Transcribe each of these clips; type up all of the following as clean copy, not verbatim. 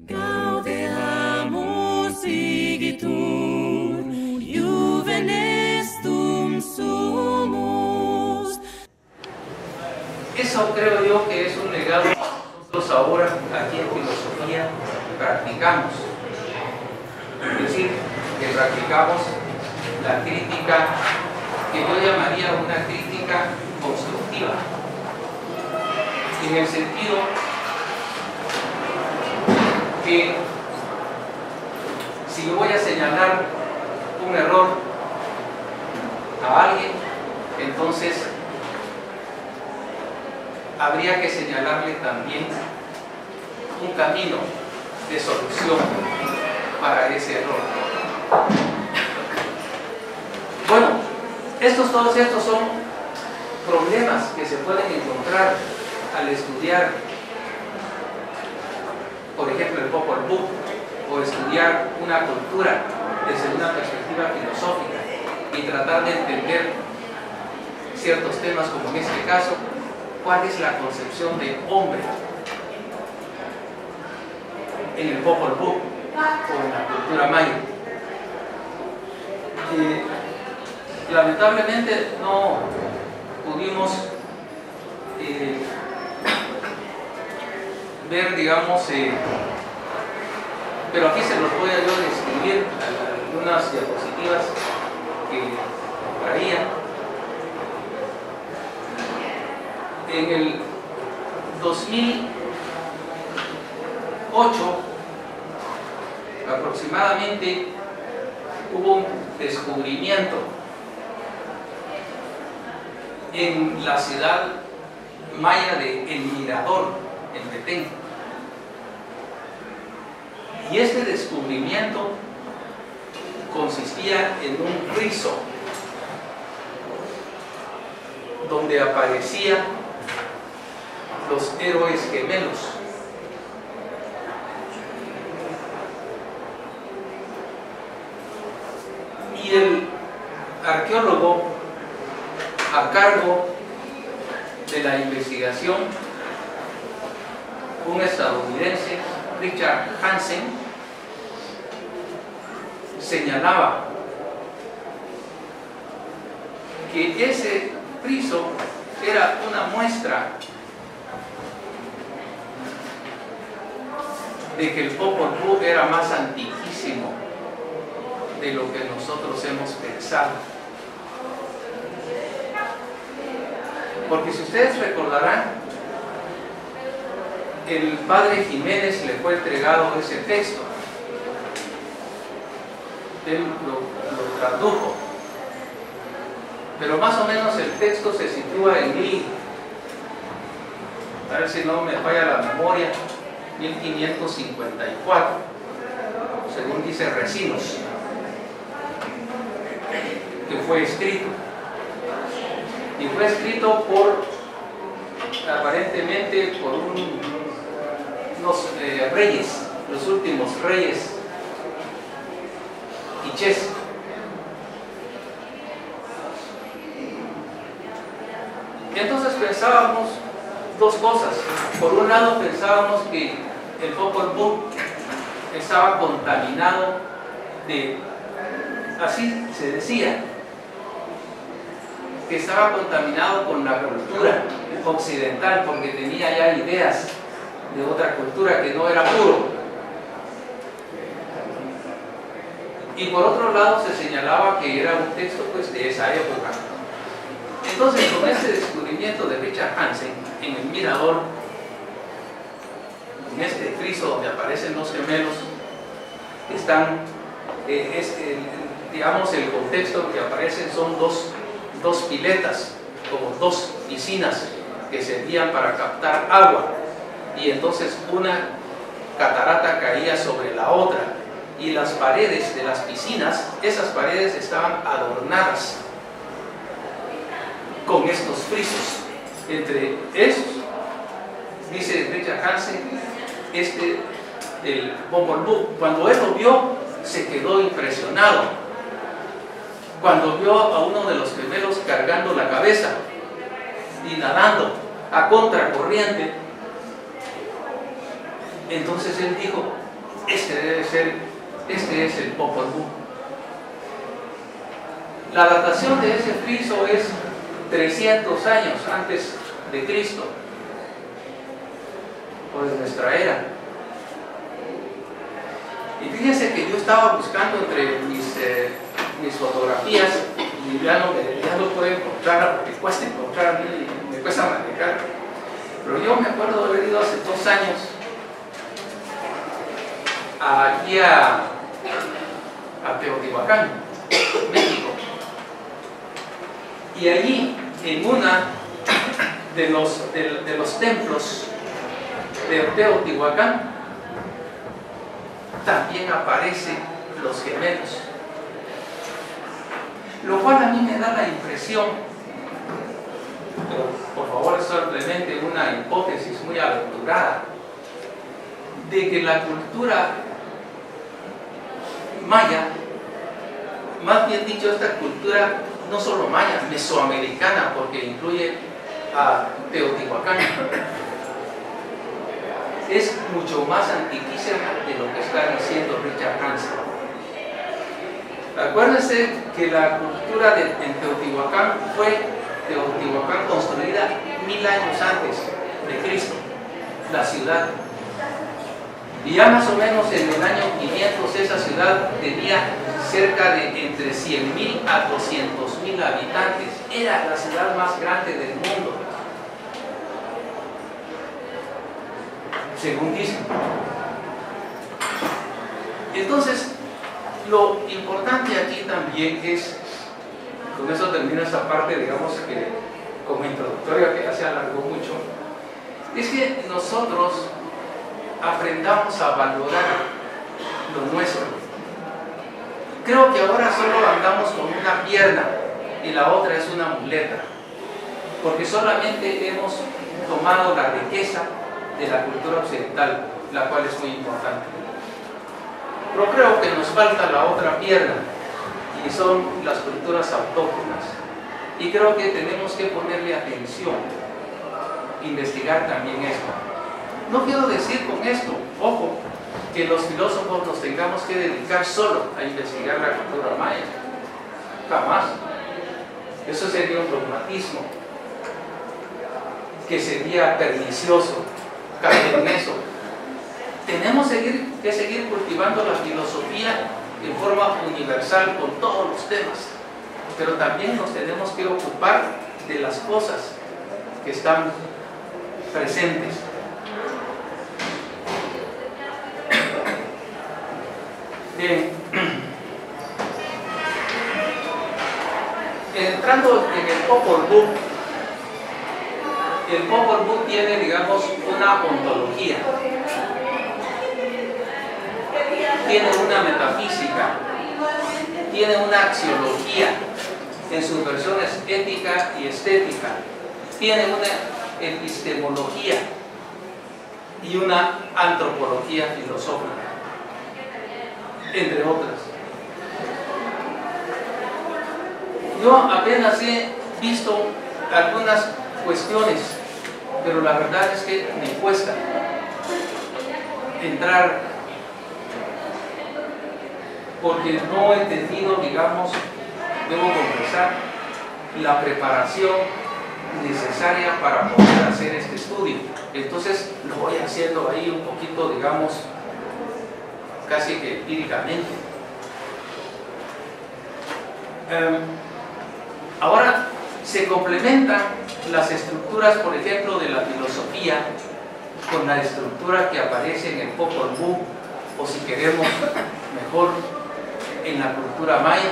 Gaudeamus igitur, Juven estum sumus. Eso creo yo que es un legado que nosotros ahora aquí en filosofía practicamos. Es decir, que practicamos la crítica que yo llamaría una crítica constructiva, en el sentido que si yo voy a señalar un error a alguien, entonces habría que señalarle también un camino de solución para ese error. Bueno, todos estos son problemas que se pueden encontrar al estudiar, por ejemplo, el Popol Vuh, o estudiar una cultura desde una perspectiva filosófica y tratar de entender ciertos temas, como en este caso, cuál es la concepción de hombre en el Popol Vuh o en la cultura maya. Lamentablemente no pudimos ver, digamos, pero aquí se los voy a yo describir algunas diapositivas que traía. En el 2008 aproximadamente hubo un descubrimiento en la ciudad maya de El Mirador, en Petén. Y este descubrimiento consistía en un friso donde aparecían los héroes gemelos. Y el arqueólogo a cargo de la investigación, un estadounidense, Richard Hansen, señalaba que ese friso era una muestra de que el Popol Vuh era más antiquísimo de lo que nosotros hemos pensado. Porque si ustedes recordarán, el padre Jiménez le fue entregado ese texto. Él lo tradujo. Pero más o menos el texto se sitúa en a ver si no me falla la memoria, 1554, según dice Recinos, que fue escrito. Y fue escrito aparentemente por unos reyes, los últimos reyes quichés. Entonces pensábamos dos cosas. Por un lado pensábamos que el Popol Vuh estaba contaminado así se decía, que estaba contaminado con la cultura occidental, porque tenía ya ideas de otra cultura que no era puro. Y por otro lado se señalaba que era un texto pues de esa época. Entonces, con este descubrimiento de Richard Hansen en El Mirador, en este friso donde aparecen los gemelos, digamos, el contexto que aparecen son dos piletas, como dos piscinas que servían para captar agua, y entonces una catarata caía sobre la otra, y las paredes de las piscinas, esas paredes estaban adornadas con estos frisos. Entre esos, dice Richard Hansen, el Popol Vuh, cuando él lo vio, se quedó impresionado. Cuando vio a uno de los gemelos cargando la cabeza y nadando a contracorriente, entonces él dijo: este es el Popol Vuh. La datación de ese friso es 300 años antes de Cristo, o de nuestra era. Y fíjense que yo estaba buscando entre mis fotografías y ya no puedo encontrar, porque cuesta encontrar, a mí me cuesta manejar. Pero yo me acuerdo de haber ido hace 2 años aquí a Teotihuacán, México. Y allí, en una de los templos de Teotihuacán, también aparecen los gemelos. Lo cual a mí me da la impresión, pero por favor es simplemente una hipótesis muy aventurada, de que la cultura maya, más bien dicho, esta cultura no solo maya, mesoamericana, porque incluye a Teotihuacán, es mucho más antiquísima de lo que está diciendo Richard Hansen. Acuérdense que la cultura en Teotihuacán fue construida 1000 años antes de Cristo, la ciudad. Y ya más o menos en el año 500 esa ciudad tenía cerca de entre 100.000 a 200.000 habitantes. Era la ciudad más grande del mundo, según dicen. Entonces, lo importante aquí también es, con eso termino esta parte, digamos que como introductoria, que ya se alargó mucho, es que nosotros aprendamos a valorar lo nuestro. Creo que ahora solo andamos con una pierna y la otra es una muleta, porque solamente hemos tomado la riqueza de la cultura occidental, la cual es muy importante. Pero creo que nos falta la otra pierna, y son las culturas autóctonas. Y creo que tenemos que ponerle atención, investigar también esto. No quiero decir con esto, ojo, que los filósofos nos tengamos que dedicar solo a investigar la cultura maya. Jamás. Eso sería un dogmatismo que sería pernicioso caer en eso. Tenemos que seguir cultivando la filosofía en forma universal con todos los temas, pero también nos tenemos que ocupar de las cosas que están presentes. Bien, entrando en el Popol Vuh, el Popol Vuh tiene, digamos, una ontología, tiene una metafísica, tiene una axiología en sus versiones ética y estética, tiene una epistemología y una antropología filosófica, entre otras. Yo apenas he visto algunas cuestiones, pero la verdad es que me cuesta entrar, porque no he tenido, digamos, debo confesar, la preparación necesaria para poder hacer este estudio. Entonces lo voy haciendo ahí un poquito, digamos, casi que empíricamente. Ahora se complementan las estructuras, por ejemplo, de la filosofía con la estructura que aparece en el Popol Vuh, o si queremos mejor, en la cultura maya.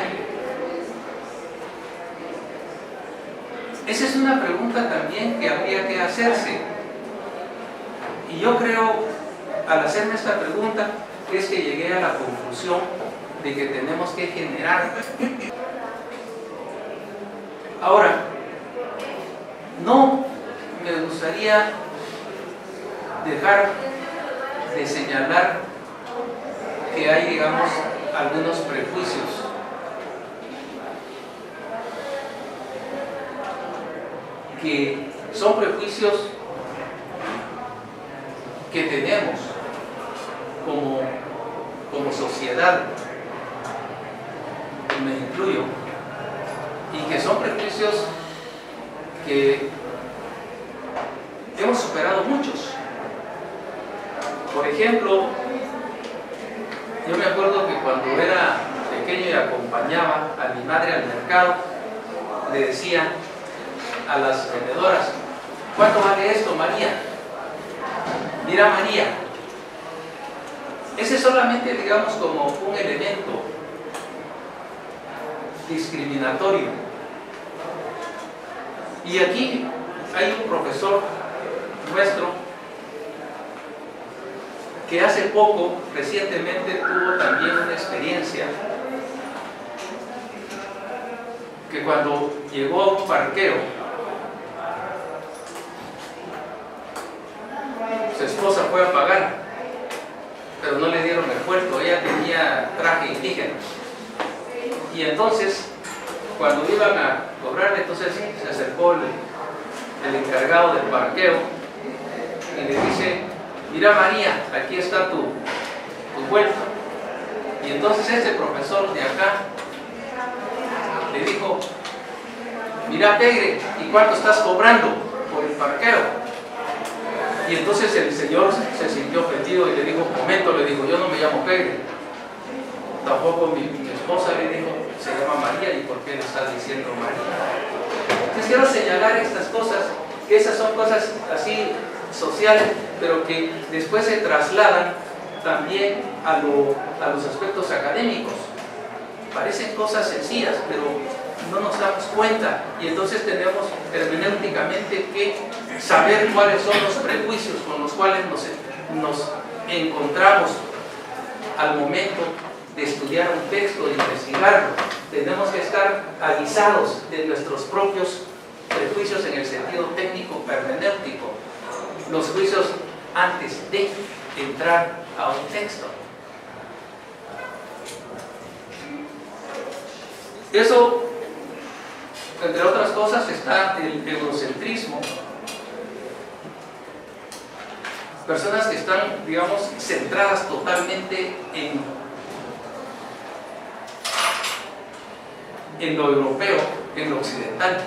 Esa es una pregunta también que habría que hacerse. Y yo creo, al hacerme esta pregunta, es que llegué a la conclusión de que tenemos que generar. Ahora, no me gustaría dejar de señalar que hay, digamos, algunos prejuicios que son prejuicios que tenemos como sociedad, y me incluyo, y que son prejuicios que hemos superado muchos. Por ejemplo, yo me acuerdo que cuando era pequeño y acompañaba a mi madre al mercado, le decía a las vendedoras: ¿cuánto vale esto, María? Mira, María. Ese es solamente, digamos, como un elemento discriminatorio. Y aquí hay un profesor nuestro que hace poco, recientemente, tuvo también una experiencia que cuando llegó a un parqueo, su esposa fue a pagar, pero no le dieron el puerto. Ella tenía traje indígena, y entonces cuando iban a cobrarle, entonces se acercó el encargado del parqueo y le dice: mira, María, aquí está tu vuelto. Y entonces este profesor de acá le dijo: mira, Pegre, ¿y cuánto estás cobrando por el parqueo? Y entonces el señor se sintió ofendido y le dijo: momento, le dijo, yo no me llamo Pegre, tampoco mi esposa, le dijo, se llama María, ¿y por qué le estás diciendo María? Entonces quiero señalar estas cosas, que esas son cosas así sociales, pero que después se trasladan también a los aspectos académicos. Parecen cosas sencillas, pero no nos damos cuenta, y entonces tenemos hermenéuticamente que saber cuáles son los prejuicios con los cuales nos encontramos al momento de estudiar un texto, de investigarlo. Tenemos que estar avisados de nuestros propios prejuicios en el sentido técnico hermenéutico, los juicios antes de entrar a un texto. Eso, entre otras cosas, está el eurocentrismo. Personas que están, digamos, centradas totalmente en lo europeo, en lo occidental,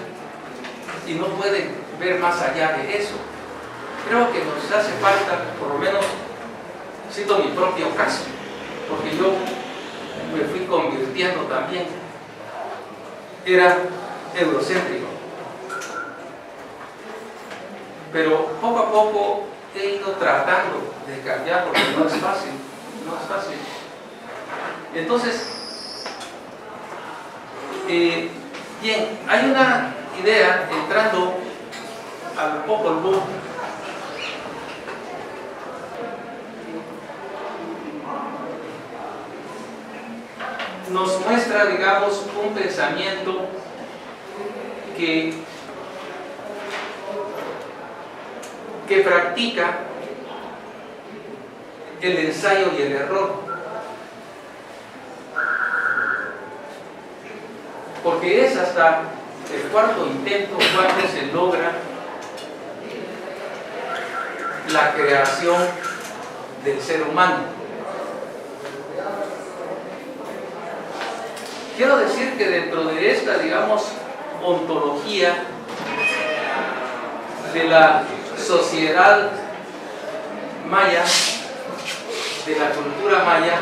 y no pueden ver más allá de eso. Creo que nos hace falta, por lo menos, cito mi propio caso, porque yo me fui convirtiendo también, era eurocéntrico, pero poco a poco he ido tratando de cambiar, porque no es fácil, no es fácil. Entonces, bien, hay una idea, entrando al Popol Vuh, nos muestra, digamos, un pensamiento que practica el ensayo y el error, porque es hasta el cuarto intento cuando se logra la creación del ser humano. Quiero decir que dentro de esta, digamos, ontología de la sociedad maya, de la cultura maya,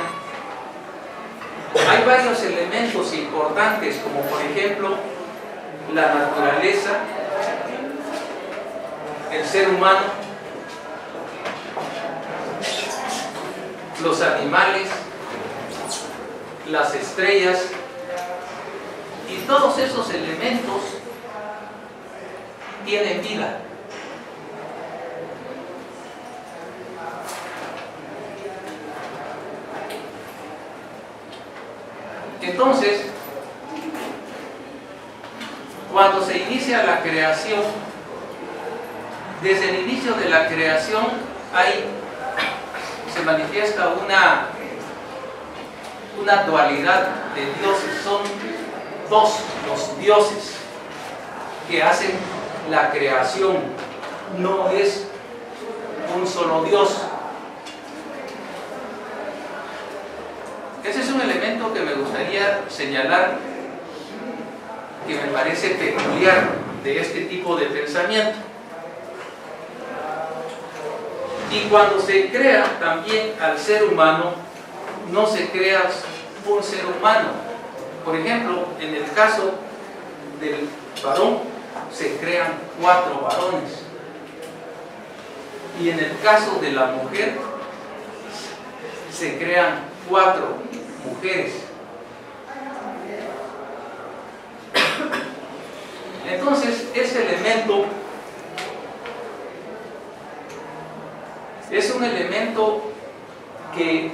hay varios elementos importantes, como por ejemplo la naturaleza, el ser humano, los animales, las estrellas, y todos esos elementos tienen vida. Entonces, cuando se inicia la creación, desde el inicio de la creación se manifiesta una dualidad de dioses. Son dos los dioses que hacen la creación, no es un solo Dios. Ese es un elemento que me gustaría señalar, que me parece peculiar de este tipo de pensamiento. Y cuando se crea también al ser humano, no se crea un ser humano. Por ejemplo, en el caso del varón, se crean 4 varones. Y en el caso de la mujer, se crean 4 mujeres. Entonces, ese elemento es un elemento que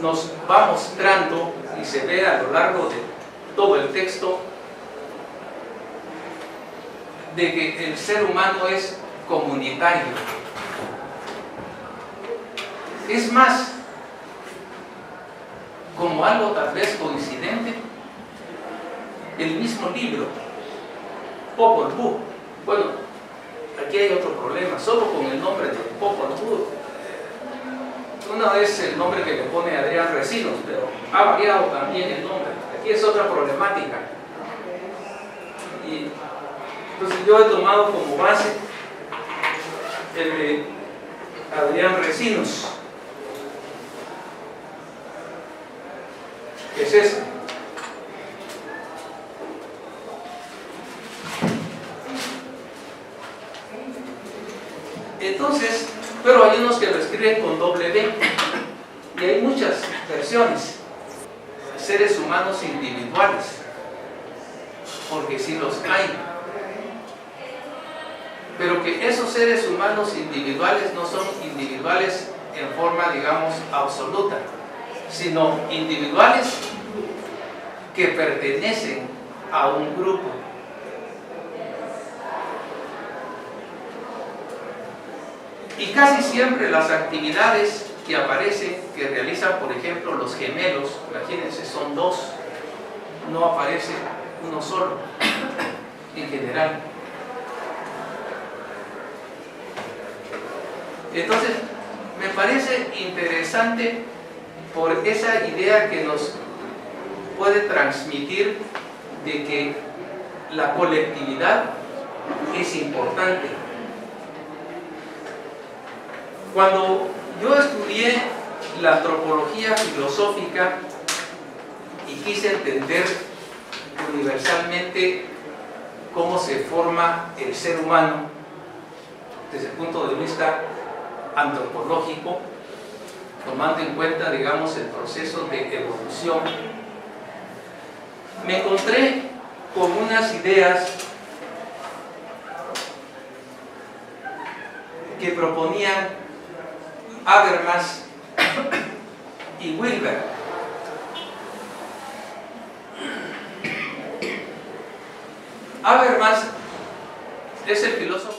nos va mostrando, y se ve a lo largo de todo el texto, de que el ser humano es comunitario. Es más, como algo tal vez coincidente, el mismo libro, Popol Vuh. Bueno, aquí hay otro problema, solo con el nombre de Popol Vuh. Uno es el nombre que le pone Adrián Recinos, pero ha variado también el nombre. Aquí es otra problemática. Y entonces yo he tomado como base el de Adrián Recinos, que es este. Entonces, pero hay unos que lo escriben con doble B, y hay muchas versiones. Seres humanos individuales, porque sí los hay, pero que esos seres humanos individuales no son individuales en forma, digamos, absoluta, sino individuales que pertenecen a un grupo. Y casi siempre las actividades que aparecen, que realizan, por ejemplo, los gemelos, imagínense, son 2, no aparece uno solo, en general. Entonces, me parece interesante por esa idea que nos puede transmitir de que la colectividad es importante. Cuando yo estudié la antropología filosófica y quise entender universalmente cómo se forma el ser humano desde el punto de vista antropológico, tomando en cuenta, digamos, el proceso de evolución, me encontré con unas ideas que proponían Habermas y Wilber. Habermas es el filósofo